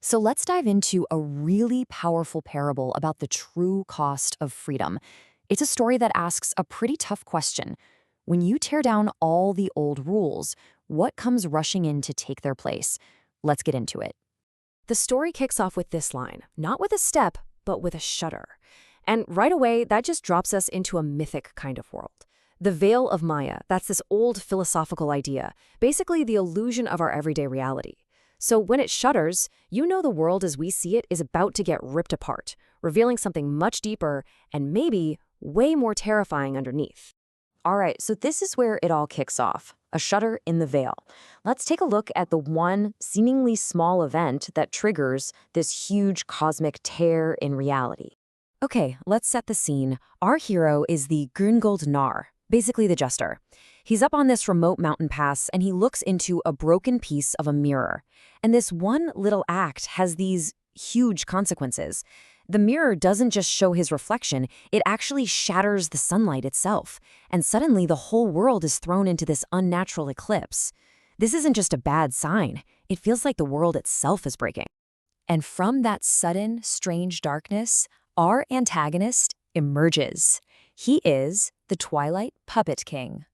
So let's dive into a really powerful parable about the true cost of freedom. It's a story that asks a pretty tough question. When you tear down all the old rules, what comes rushing in to take their place? Let's get into it. The story kicks off with this line, not with a step, but with a shudder. And right away, that just drops us into a mythic kind of world. The veil of Maya, that's this old philosophical idea, basically the illusion of our everyday reality. So when it shudders, you know the world as we see it is about to get ripped apart, revealing something much deeper and maybe way more terrifying underneath. All right, so this is where it all kicks off, a shudder in the veil. Let's take a look at the one seemingly small event that triggers this huge cosmic tear in reality. Okay, let's set the scene. Our hero is the Gurngold Nar, basically the jester. He's up on this remote mountain pass and he looks into a broken piece of a mirror. And this one little act has these huge consequences. The mirror doesn't just show his reflection, it actually shatters the sunlight itself. And suddenly the whole world is thrown into this unnatural eclipse. This isn't just a bad sign, it feels like the world itself is breaking. And from that sudden, strange darkness, our antagonist emerges. He is the Twilight Puppet King.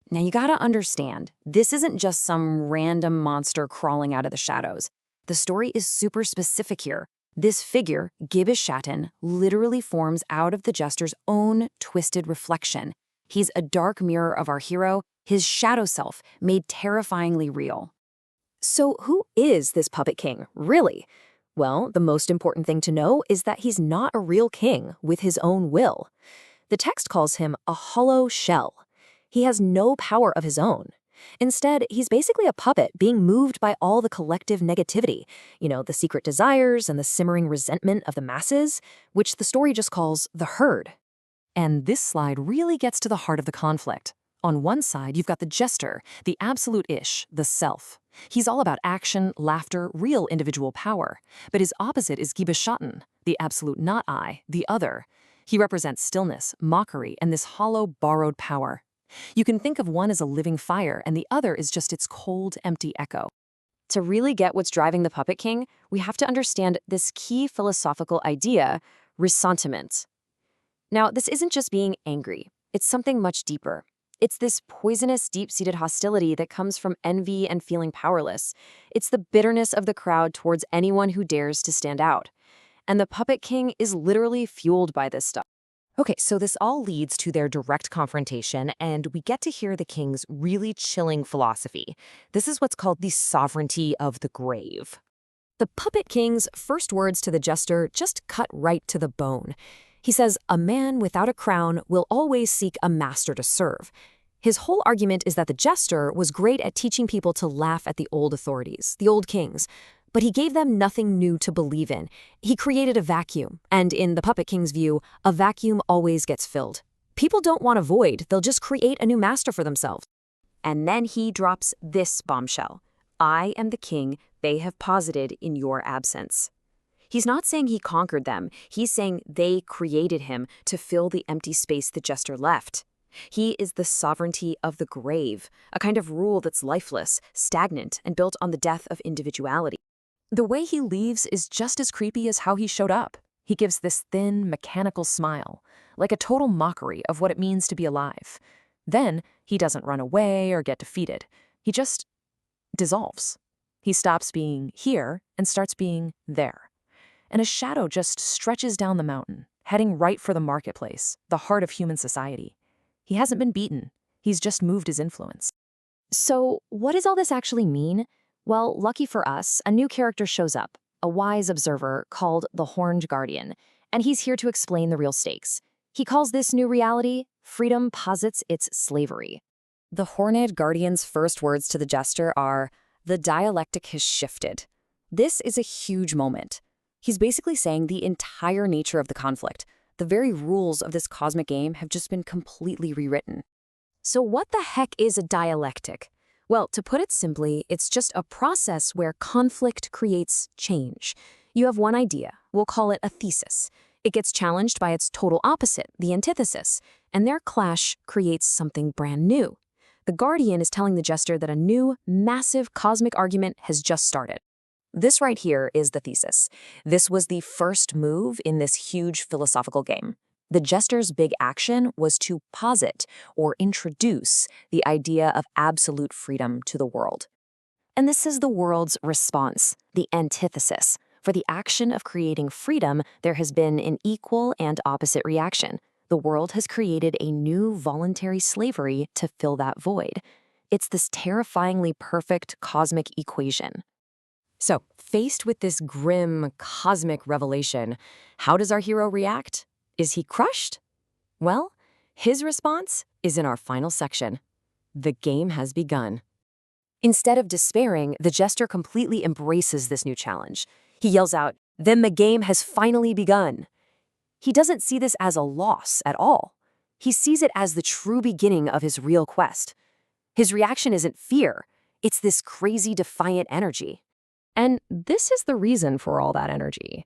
Now you gotta understand, this isn't just some random monster crawling out of the shadows. The story is super specific here. This figure, Gibishaten, literally forms out of the jester's own twisted reflection. He's a dark mirror of our hero, his shadow self, made terrifyingly real. So who is this Puppet King, really? Well, the most important thing to know is that he's not a real king with his own will. The text calls him a hollow shell. He has no power of his own. Instead, he's basically a puppet being moved by all the collective negativity, the secret desires and the simmering resentment of the masses, which the story just calls the herd. And this slide really gets to the heart of the conflict. On one side, you've got the jester, the absolute ish, the self. He's all about action, laughter, real individual power. But his opposite is Gibishaten, the absolute not I, the other. He represents stillness, mockery, and this hollow, borrowed power. You can think of one as a living fire, and the other is just its cold, empty echo. To really get what's driving the Puppet King, we have to understand this key philosophical idea, ressentiment. Now, this isn't just being angry. It's something much deeper. It's this poisonous, deep-seated hostility that comes from envy and feeling powerless. It's the bitterness of the crowd towards anyone who dares to stand out. And the Puppet King is literally fueled by this stuff. Okay, so this all leads to their direct confrontation, and we get to hear the king's really chilling philosophy. This is what's called the sovereignty of the grave. The Puppet King's first words to the jester just cut right to the bone. He says, "A man without a crown will always seek a master to serve." His whole argument is that the jester was great at teaching people to laugh at the old authorities, the old kings. But he gave them nothing new to believe in. He created a vacuum, and in the Puppet King's view, a vacuum always gets filled. People don't want a void, they'll just create a new master for themselves. And then he drops this bombshell. "I am the king they have posited in your absence." He's not saying he conquered them, he's saying they created him to fill the empty space the jester left. He is the sovereignty of the grave, a kind of rule that's lifeless, stagnant, and built on the death of individuality. The way he leaves is just as creepy as how he showed up. He gives this thin, mechanical smile, like a total mockery of what it means to be alive. Then, he doesn't run away or get defeated. He just dissolves. He stops being here and starts being there. And a shadow just stretches down the mountain, heading right for the marketplace, the heart of human society. He hasn't been beaten. He's just moved his influence. So, what does all this actually mean? Well, lucky for us, a new character shows up, a wise observer called the Horned Guardian, and he's here to explain the real stakes. He calls this new reality, freedom posits its slavery. The Horned Guardian's first words to the jester are, "The dialectic has shifted." This is a huge moment. He's basically saying the entire nature of the conflict, the very rules of this cosmic game have just been completely rewritten. So what the heck is a dialectic? Well, to put it simply, it's just a process where conflict creates change. You have one idea, we'll call it a thesis. It gets challenged by its total opposite, the antithesis, and their clash creates something brand new. The Guardian is telling the jester that a new, massive cosmic argument has just started. This right here is the thesis. This was the first move in this huge philosophical game. The jester's big action was to posit or introduce the idea of absolute freedom to the world. And this is the world's response, the antithesis. For the action of creating freedom, there has been an equal and opposite reaction. The world has created a new voluntary slavery to fill that void. It's this terrifyingly perfect cosmic equation. So, faced with this grim cosmic revelation, how does our hero react? Is he crushed? Well, his response is in our final section. The game has begun. Instead of despairing, the jester completely embraces this new challenge. He yells out, "Then the game has finally begun." He doesn't see this as a loss at all. He sees it as the true beginning of his real quest. His reaction isn't fear, it's this crazy defiant energy. And this is the reason for all that energy.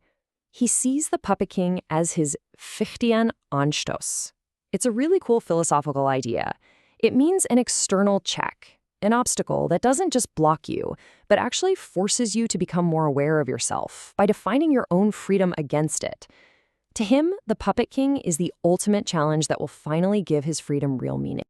He sees the Puppet King as his Fichtian Anstoß. It's a really cool philosophical idea. It means an external check, an obstacle that doesn't just block you, but actually forces you to become more aware of yourself by defining your own freedom against it. To him, the Puppet King is the ultimate challenge that will finally give his freedom real meaning.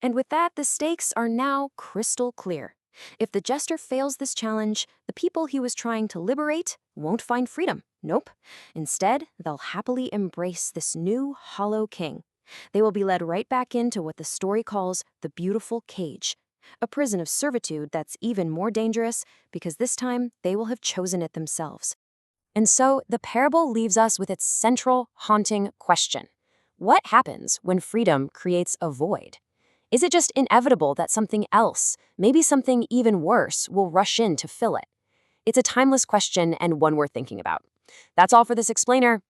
And with that, the stakes are now crystal clear. If the jester fails this challenge, the people he was trying to liberate won't find freedom. Nope. Instead, they'll happily embrace this new hollow king. They will be led right back into what the story calls the beautiful cage, a prison of servitude that's even more dangerous because this time they will have chosen it themselves. And so the parable leaves us with its central, haunting question. What happens when freedom creates a void? Is it just inevitable that something else, maybe something even worse, will rush in to fill it? It's a timeless question and one worth thinking about. That's all for this explainer.